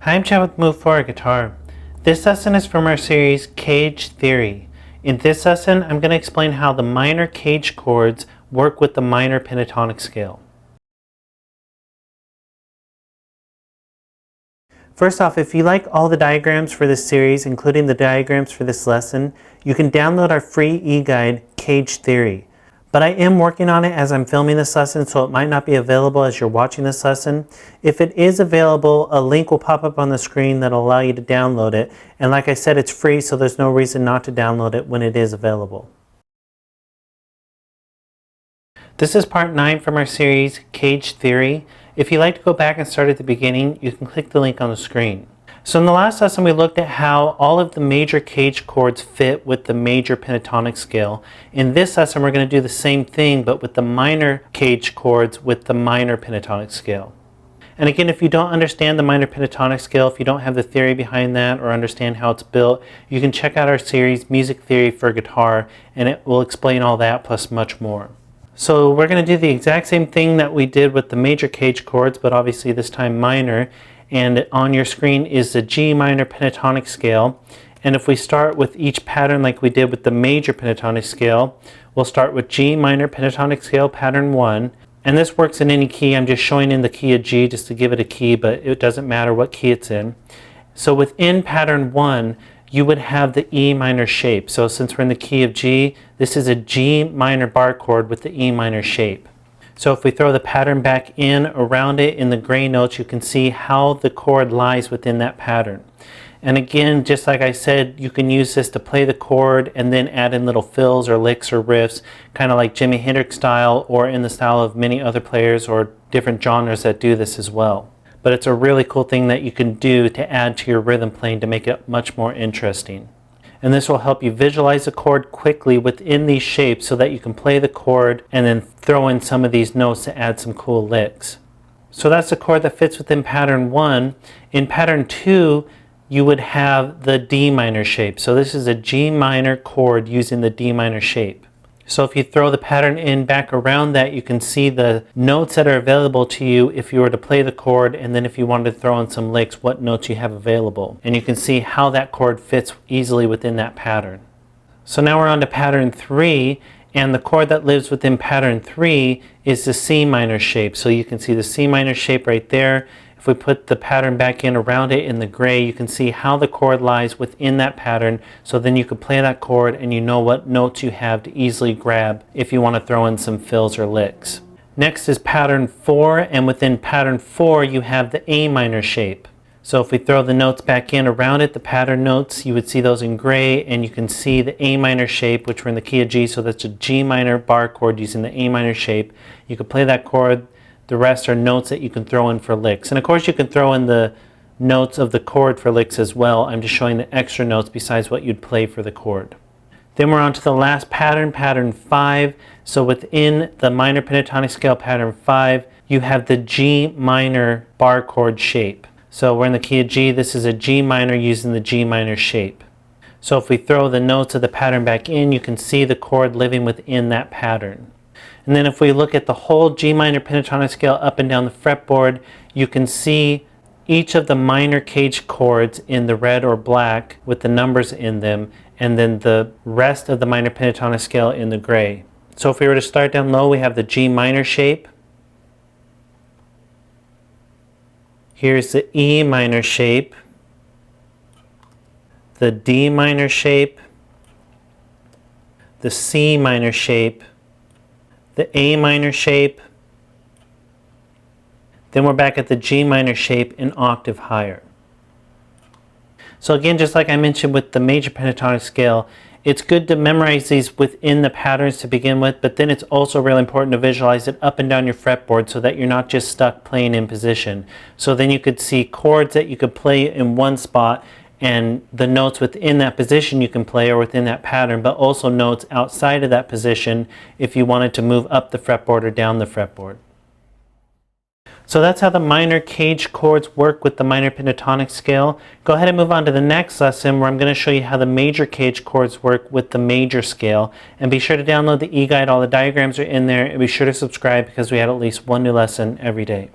Hi, I'm Chad with Move Forward Guitar. This lesson is from our series CAGED Theory. In this lesson, I'm going to explain how the minor CAGED chords work with the minor pentatonic scale. First off, if you like all the diagrams for this series, including the diagrams for this lesson, you can download our free e-guide, CAGED Theory. But I am working on it as I'm filming this lesson, so it might not be available as you're watching this lesson. If it is available, a link will pop up on the screen that'll allow you to download it. And like I said, it's free, so there's no reason not to download it when it is available. This is part 9 from our series, CAGED Theory. If you'd like to go back and start at the beginning, you can click the link on the screen. So in the last lesson, we looked at how all of the major CAGED chords fit with the major pentatonic scale. In this lesson, we're going to do the same thing, but with the minor CAGED chords with the minor pentatonic scale. And again, if you don't understand the minor pentatonic scale, if you don't have the theory behind that or understand how it's built, you can check out our series, Music Theory for Guitar, and it will explain all that plus much more. So we're going to do the exact same thing that we did with the major CAGED chords, but obviously this time minor. And on your screen is the G minor pentatonic scale. And if we start with each pattern like we did with the major pentatonic scale, we'll start with G minor pentatonic scale pattern 1. And this works in any key. I'm just showing in the key of G just to give it a key, but it doesn't matter what key it's in. So within pattern 1, you would have the E minor shape. So since we're in the key of G, this is a G minor bar chord with the E minor shape. So if we throw the pattern back in around it in the gray notes, you can see how the chord lies within that pattern. And again, just like I said, you can use this to play the chord and then add in little fills or licks or riffs, kind of like Jimi Hendrix style or in the style of many other players or different genres that do this as well. But it's a really cool thing that you can do to add to your rhythm playing to make it much more interesting. And this will help you visualize the chord quickly within these shapes so that you can play the chord and then throw in some of these notes to add some cool licks. So that's the chord that fits within pattern 1. In pattern 2, you would have the D minor shape. So this is a G minor chord using the D minor shape. So if you throw the pattern in back around that, you can see the notes that are available to you if you were to play the chord, and then if you wanted to throw in some licks, what notes you have available. And you can see how that chord fits easily within that pattern. So now we're on to pattern 3, and the chord that lives within pattern 3 is the C minor shape. So you can see the C minor shape right there. If we put the pattern back in around it in the gray, you can see how the chord lies within that pattern, so then you can play that chord and you know what notes you have to easily grab if you want to throw in some fills or licks. Next is pattern 4, and within pattern 4 you have the A minor shape. So if we throw the notes back in around it, the pattern notes, you would see those in gray, and you can see the A minor shape, which we're in the key of G, so that's a G minor bar chord using the A minor shape. You could play that chord. The rest are notes that you can throw in for licks. And of course you can throw in the notes of the chord for licks as well. I'm just showing the extra notes besides what you'd play for the chord. Then we're on to the last pattern, pattern 5. So within the minor pentatonic scale pattern 5, you have the G minor bar chord shape. So we're in the key of G. This is a G minor using the G minor shape. So if we throw the notes of the pattern back in, you can see the chord living within that pattern. And then if we look at the whole G minor pentatonic scale up and down the fretboard, you can see each of the minor CAGED chords in the red or black with the numbers in them, and then the rest of the minor pentatonic scale in the gray. So if we were to start down low, we have the G minor shape. Here's the E minor shape, the D minor shape, the C minor shape, the A minor shape, then we're back at the G minor shape an octave higher. So again, just like I mentioned with the major pentatonic scale, it's good to memorize these within the patterns to begin with, but then it's also really important to visualize it up and down your fretboard so that you're not just stuck playing in position. So then you could see chords that you could play in one spot, and the notes within that position you can play or within that pattern, but also notes outside of that position if you wanted to move up the fretboard or down the fretboard. So that's how the minor CAGED chords work with the minor pentatonic scale. Go ahead and move on to the next lesson where I'm going to show you how the major CAGED chords work with the major scale. And be sure to download the e-guide. All the diagrams are in there. And be sure to subscribe because we have at least one new lesson every day.